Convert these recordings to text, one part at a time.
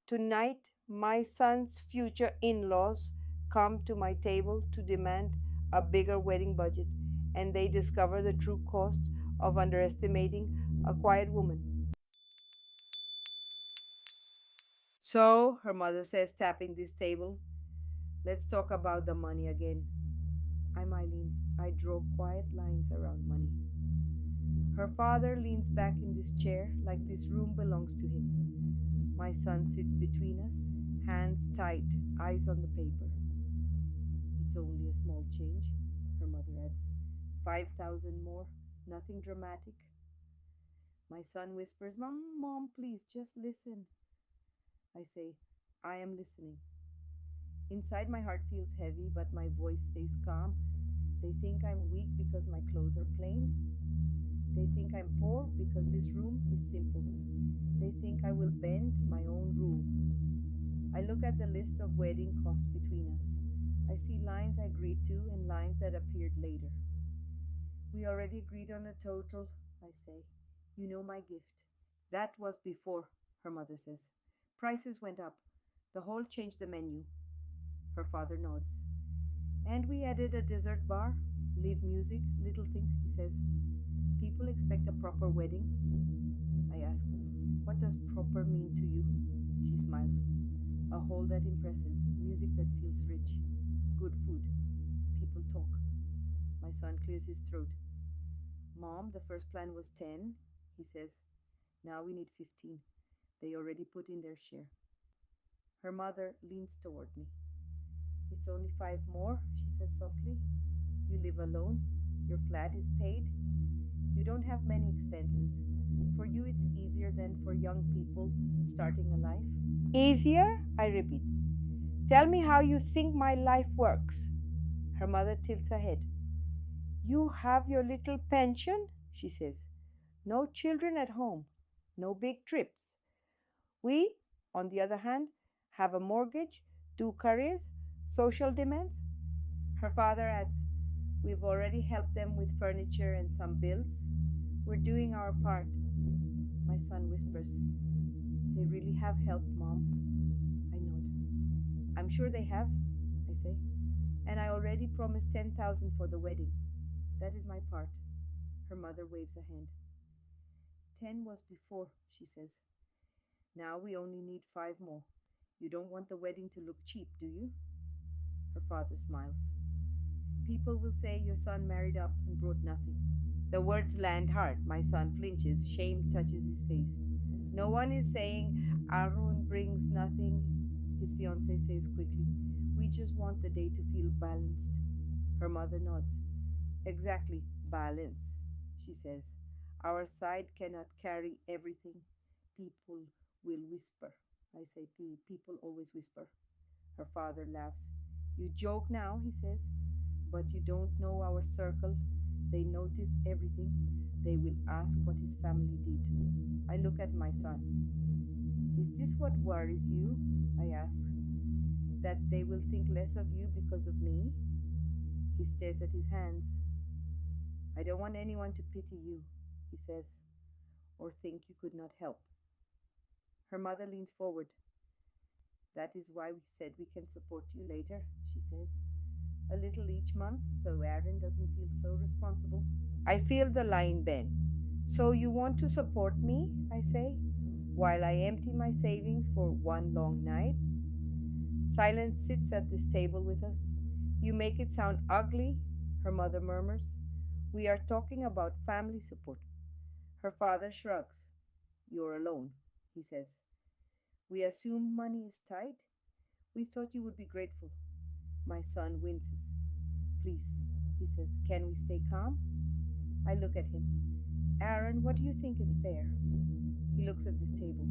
Tonight, my son's future in laws come to my table to demand a bigger wedding budget, and they discover the true cost of underestimating a quiet woman. So, her mother says, tapping this table, let's talk about the money again. I'm Eileen. I draw quiet lines around money. Her father leans back in this chair like this room belongs to him. My son sits between us, hands tight, eyes on the paper. It's only a small change, her mother adds. 5,000 more, nothing dramatic. My son whispers, Mom, please, just listen. I say, I am listening. Inside, my heart feels heavy, but my voice stays calm. They think I'm weak because my clothes are plain. They think I'm poor because this room is simple. They think I will bend my own rule. I look at the list of wedding costs between us. I see lines I agreed to and lines that appeared later. We already agreed on a total, I say. You know my gift. That was before, her mother says. Prices went up. The hall changed the menu. Her father nods. And we added a dessert bar, live music, little things, he says. People expect a proper wedding. I ask, what does proper mean to you? She smiles. A hall that impresses, music that feels rich, good food, people talk. My son clears his throat. Mom, the first plan was 10, he says. Now we need 15. They already put in their share. Her mother leans toward me. It's only 5 more, she says softly. You live alone. Your flat is paid. You don't have many expenses. For you, it's easier than for young people starting a life. Easier? I repeat. Tell me how you think my life works. Her mother tilts her head. You have your little pension, she says. No children at home. No big trips. We, on the other hand, have a mortgage, 2 careers, social demands. Her father adds, we've already helped them with furniture and some bills. We're doing our part. My son whispers, they really have helped, Mom. I nod. I'm sure they have, I say. And I already promised 10,000 for the wedding. That is my part. Her mother waves a hand. 10 was before, she says. Now we only need 5 more. You don't want the wedding to look cheap, do you? Her father smiles. People will say your son married up and brought nothing. The words land hard. My son flinches. Shame touches his face. No one is saying Aaron brings nothing, his fiancée says quickly. We just want the day to feel balanced. Her mother nods. Exactly, balance, she says. Our side cannot carry everything. People will whisper. I say, people always whisper. Her father laughs. You joke now, he says, but you don't know our circle. They notice everything. They will ask what his family did. I look at my son. Is this what worries you? I ask. That they will think less of you because of me? He stares at his hands. I don't want anyone to pity you, he says, or think you could not help. Her mother leans forward. That is why we said we can support you later, she says. A little each month so Aaron doesn't feel so responsible. I feel the line bend. So you want to support me, I say, while I empty my savings for one long night? Silence sits at this table with us. You make it sound ugly, her mother murmurs. We are talking about family support. Her father shrugs. You're alone, he says. We assume money is tight. We thought you would be grateful. My son winces. Please, he says, can we stay calm? I look at him. Aaron, what do you think is fair? He looks at this table.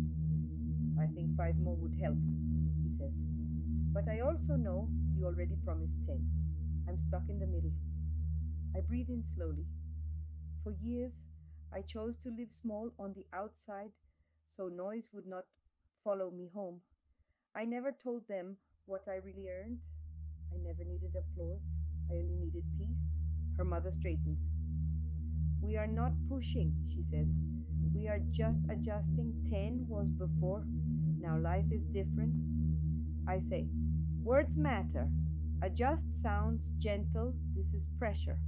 I think 5 more would help, he says. But I also know you already promised 10. I'm stuck in the middle. I breathe in slowly. For years, I chose to live small on the outside so noise would not follow me home. I never told them what I really earned. I never needed applause. I only needed peace. Her mother straightens. We are not pushing, she says. We are just adjusting. 10 was before. Now life is different. I say, words matter. Adjust sounds gentle. This is pressure.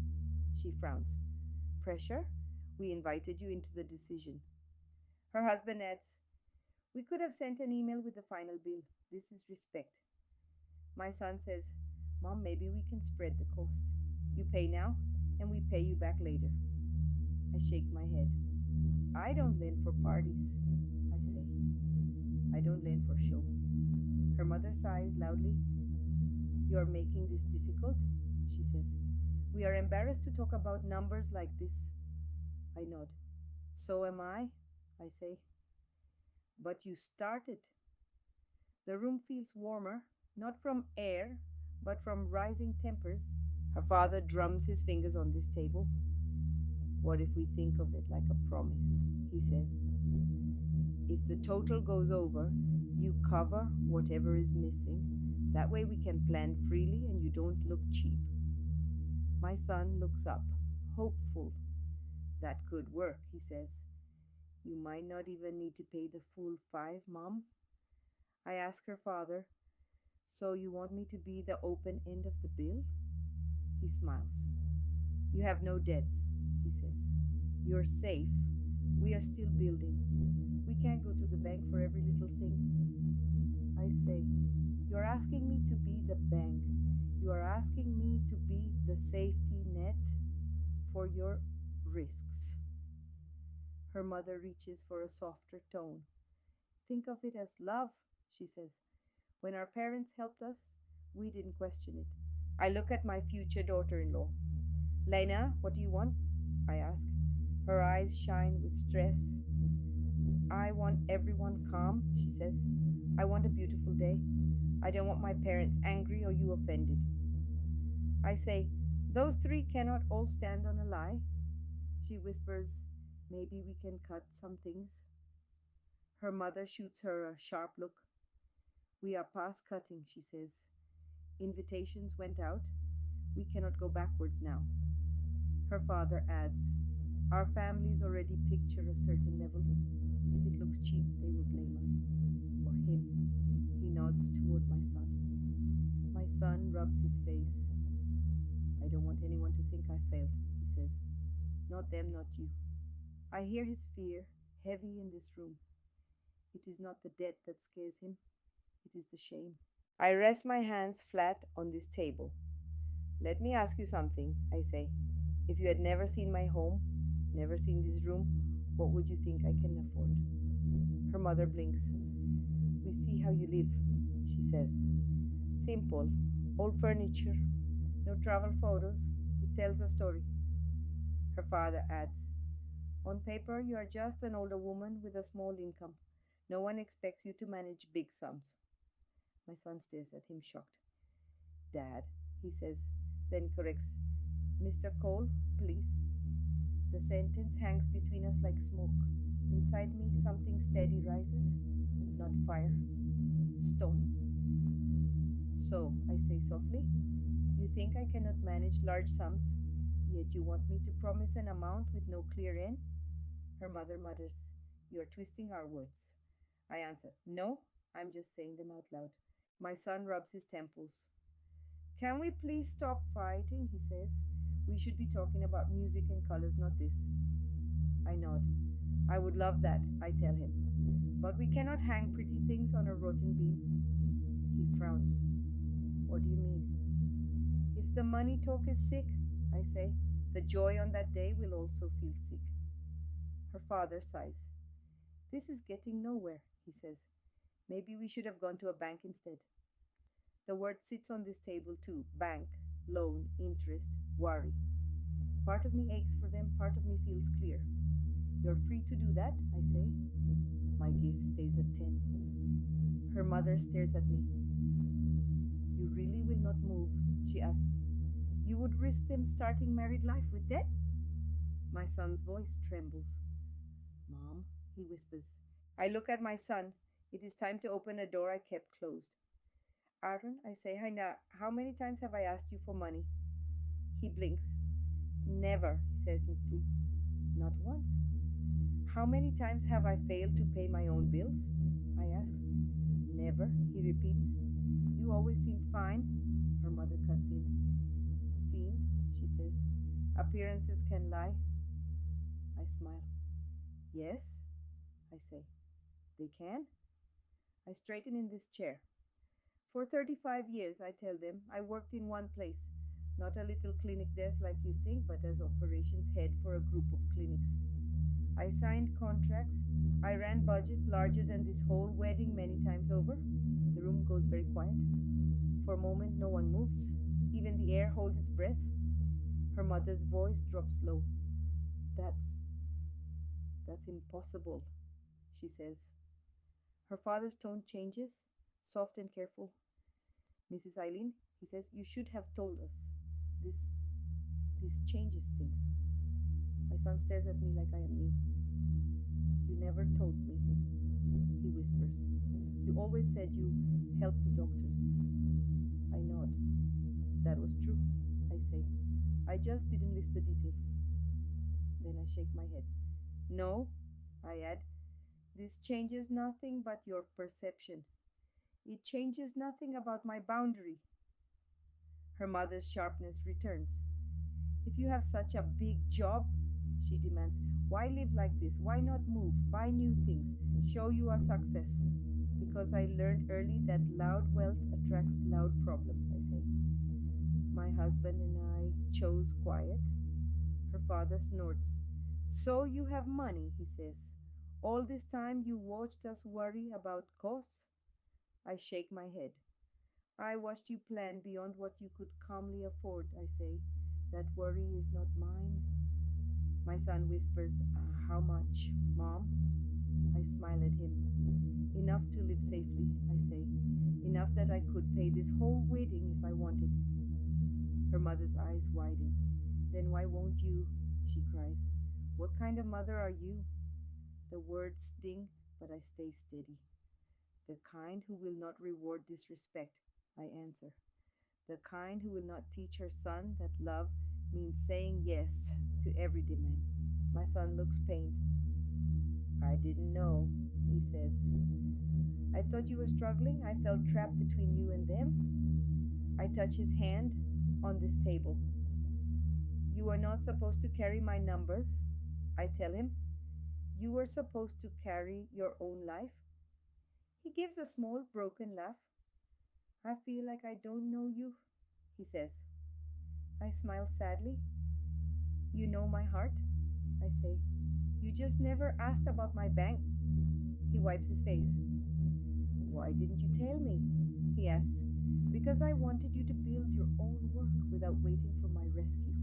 She frowns. Pressure? We invited you into the decision. Her husband adds, we could have sent an email with the final bill. This is respect. My son says, Mom, maybe we can spread the cost. You pay now, and we pay you back later. I shake my head. I don't lend for parties, I say. I don't lend for show. Her mother sighs loudly. You are making this difficult, she says. We are embarrassed to talk about numbers like this. I nod. So am I say. But you started. The room feels warmer, not from air, but from rising tempers. Her father drums his fingers on this table. What if we think of it like a promise? He says. If the total goes over, you cover whatever is missing. That way we can plan freely and you don't look cheap. My son looks up, hopeful. That could work, he says. You might not even need to pay the full 5, Mom. I ask her father, so you want me to be the open end of the bill? He smiles. You have no debts, he says. You're safe. We are still building. We can't go to the bank for every little thing. I say, you're asking me to be the bank. You are asking me to be the safety net for your risks. Her mother reaches for a softer tone. Think of it as love, she says. When our parents helped us, we didn't question it. I look at my future daughter-in-law. Lena, what do you want? I ask. Her eyes shine with stress. I want everyone calm, she says. I want a beautiful day. I don't want my parents angry or you offended. I say, those 3 cannot all stand on a lie. She whispers, maybe we can cut some things. Her mother shoots her a sharp look. We are past cutting, she says. Invitations went out. We cannot go backwards now. Her father adds, our families already picture a certain level. If it looks cheap, they will blame us. Or him. He nods toward my son. My son rubs his face. I don't want anyone to think I failed, he says. Not them, not you. I hear his fear, heavy in this room. It is not the debt that scares him. It is the shame. I rest my hands flat on this table. Let me ask you something, I say. If you had never seen my home, never seen this room, what would you think I can afford? Her mother blinks. We see how you live, she says. Simple, old furniture, no travel photos. It tells a story. Her father adds, on paper, you are just an older woman with a small income. No one expects you to manage big sums. My son stares at him shocked. Dad, he says, then corrects. Mr. Cole, please. The sentence hangs between us like smoke. Inside me, something steady rises. Not fire. Stone. So, I say softly, you think I cannot manage large sums, yet you want me to promise an amount with no clear end? Her mother mutters, you are twisting our words. I answer, no, I'm just saying them out loud. My son rubs his temples. Can we please stop fighting, he says. We should be talking about music and colors, not this. I nod. I would love that, I tell him. But we cannot hang pretty things on a rotten beam. He frowns. What do you mean? If the money talk is sick, I say, the joy on that day will also feel sick. Her father sighs. This is getting nowhere, he says. Maybe we should have gone to a bank instead. The word sits on this table too. Bank, loan, interest, worry. Part of me aches for them, part of me feels clear. You're free to do that, I say. My gift stays at 10. Her mother stares at me. You really will not move, she asks. You would risk them starting married life with debt? My son's voice trembles. Mom, he whispers. I look at my son. It is time to open a door I kept closed. Aaron, I say, hi now. How many times have I asked you for money? He blinks. Never, he says, not once. How many times have I failed to pay my own bills? I ask. Never, he repeats. You always seemed fine. Her mother cuts in. Seemed, she says. Appearances can lie. I smile. Yes, I say. They can? I straighten in this chair. For 35 years, I tell them, I worked in one place. Not a little clinic desk like you think, but as operations head for a group of clinics. I signed contracts. I ran budgets larger than this whole wedding many times over. The room goes very quiet. For a moment, no one moves. Even the air holds its breath. Her mother's voice drops low. That's that's impossible, she says. Her father's tone changes, soft and careful. Mrs. Eileen, he says, you should have told us. This this changes things. My son stares at me like I am new. You never told me, he whispers. You always said you helped the doctors. I nod. That was true, I say. I just didn't list the details. Then I shake my head. No, I add, this changes nothing but your perception. It changes nothing about my boundary. Her mother's sharpness returns. If you have such a big job, she demands, why live like this? Why not move? Buy new things. Show you are successful. Because I learned early that loud wealth attracts loud problems, I say. My husband and I chose quiet. Her father snorts. So you have money, he says. All this time you watched us worry about costs? I shake my head. I watched you plan beyond what you could calmly afford, I say. That worry is not mine. My son whispers, how much, Mom? I smile at him. Enough to live safely, I say. Enough that I could pay this whole wedding if I wanted. Her mother's eyes widen. Then why won't you? She cries. What kind of mother are you? The words sting, but I stay steady. The kind who will not reward disrespect, I answer. The kind who will not teach her son that love means saying yes to every demand. My son looks pained. I didn't know, he says. I thought you were struggling. I felt trapped between you and them. I touch his hand on this table. You are not supposed to carry my numbers, I tell him. You were supposed to carry your own life. He gives a small, broken laugh. I feel like I don't know you, he says. I smile sadly. You know my heart, I say. You just never asked about my bank. He wipes his face. Why didn't you tell me? He asks. Because I wanted you to build your own work without waiting for my rescue,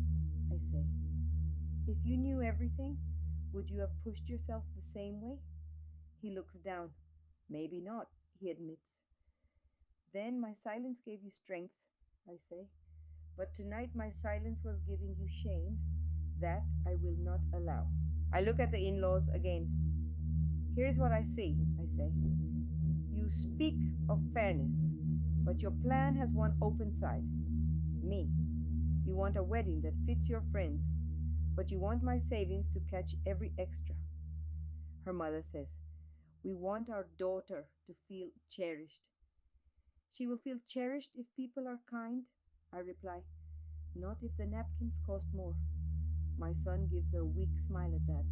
I say. If you knew everything, would you have pushed yourself the same way? He looks down. Maybe not, he admits. Then my silence gave you strength, I say. But tonight my silence was giving you shame. That I will not allow. I look at the in-laws again. Here's what I see, I say. You speak of fairness, but your plan has one open side. Me. You want a wedding that fits your friends, but you want my savings to catch every extra. Her mother says, we want our daughter to feel cherished. She will feel cherished if people are kind, I reply. Not if the napkins cost more. My son gives a weak smile at that.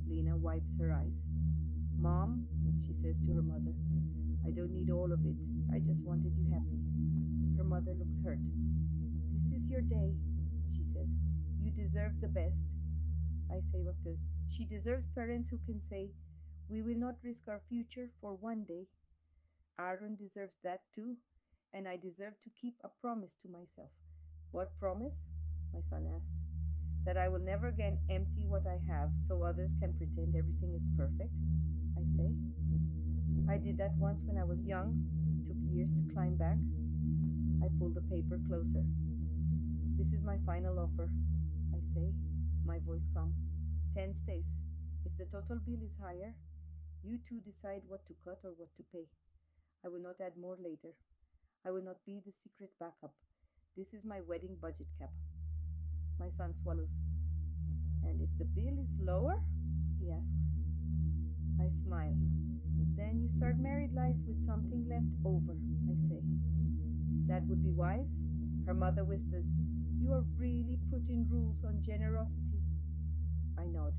Lena wipes her eyes. Mom, she says to her mother, I don't need all of it. I just wanted you happy. Her mother looks hurt. This is your day, she says. You deserve the best. I say what good. She deserves parents who can say, we will not risk our future for one day. Aaron deserves that too, and I deserve to keep a promise to myself. What promise? My son asks. That I will never again empty what I have so others can pretend everything is perfect, I say. I did that once when I was young. It took years to climb back. I pull the paper closer. This is my final offer, I say, my voice calm. 10 stays. If the total bill is higher, you two decide what to cut or what to pay. I will not add more later. I will not be the secret backup. This is my wedding budget cap. My son swallows. And if the bill is lower? He asks. I smile. Then you start married life with something left over, I say. That would be wise. Her mother whispers, You are really putting rules on generosity. I nod.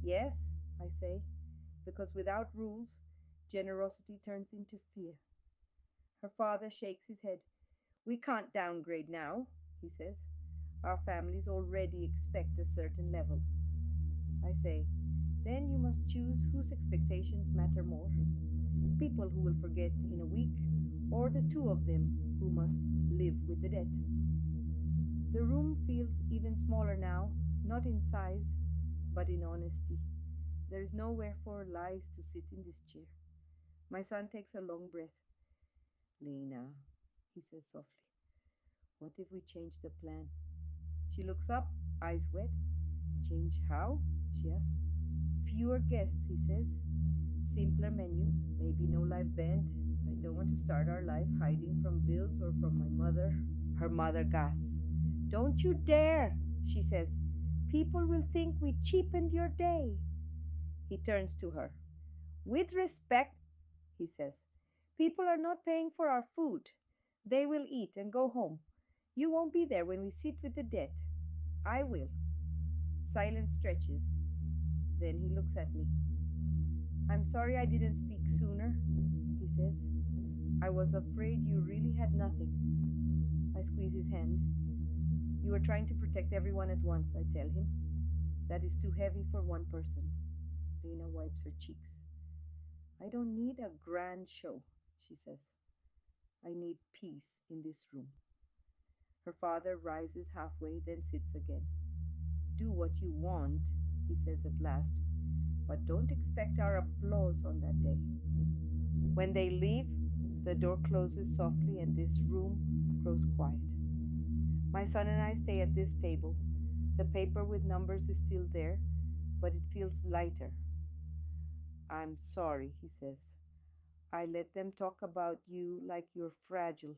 Yes, I say, because without rules, generosity turns into fear. Her father shakes his head. We can't downgrade now, he says. Our families already expect a certain level. I say, then you must choose whose expectations matter more. People who will forget in a week, or the two of them who must live with the debt. The room feels even smaller now, not in size, but in honesty. There is nowhere for lies to sit in this chair. My son takes a long breath. Lena, he says softly, what if we change the plan? She looks up, eyes wet. Change how? She asks. Fewer guests, he says. Simpler menu, maybe no live band. I don't want to start our life hiding from bills or from my mother. Her mother gasps. Don't you dare, she says. People will think we cheapened your day. He turns to her. With respect, he says, people are not paying for our food. They will eat and go home. You won't be there when we sit with the debt. I will. Silence stretches. Then he looks at me. I'm sorry I didn't speak sooner, he says. I was afraid you really had nothing. I squeeze his hand. You are trying to protect everyone at once, I tell him. That is too heavy for one person. Lena wipes her cheeks. I don't need a grand show, she says. I need peace in this room. Her father rises halfway, then sits again. Do what you want, he says at last, but don't expect our applause on that day. When they leave, the door closes softly and this room grows quiet. My son and I stay at this table. The paper with numbers is still there, but it feels lighter. I'm sorry, he says. I let them talk about you like you're fragile,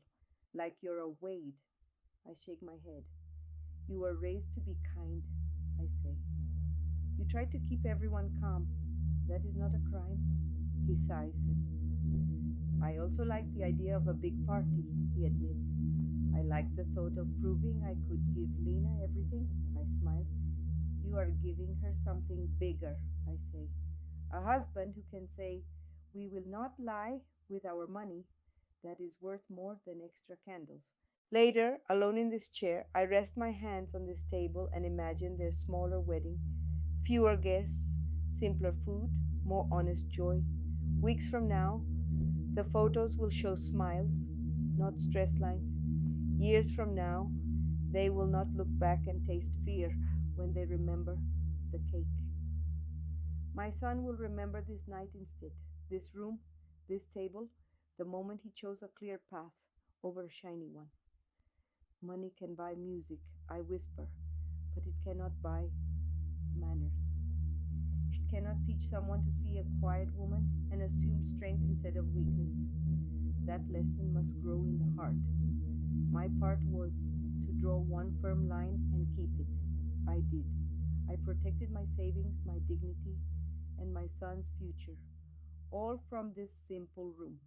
like you're a Wade. I shake my head. You were raised to be kind, I say. You try to keep everyone calm. That is not a crime. He sighs. I also like the idea of a big party, he admits. I like the thought of proving I could give Lena everything. I smile. You are giving her something bigger, I say. A husband who can say, we will not lie with our money. That is worth more than extra candles. Later, alone in this chair, I rest my hands on this table and imagine their smaller wedding. Fewer guests, simpler food, more honest joy. Weeks from now, the photos will show smiles, not stress lines. Years from now, they will not look back and taste fear when they remember the cake. My son will remember this night instead, this room, this table, the moment he chose a clear path over a shiny one. Money can buy music, I whisper, but it cannot buy manners. It cannot teach someone to see a quiet woman and assume strength instead of weakness. That lesson must grow in the heart. My part was to draw one firm line and keep it. I did. I protected my savings, my dignity, and my son's future, all from this simple room.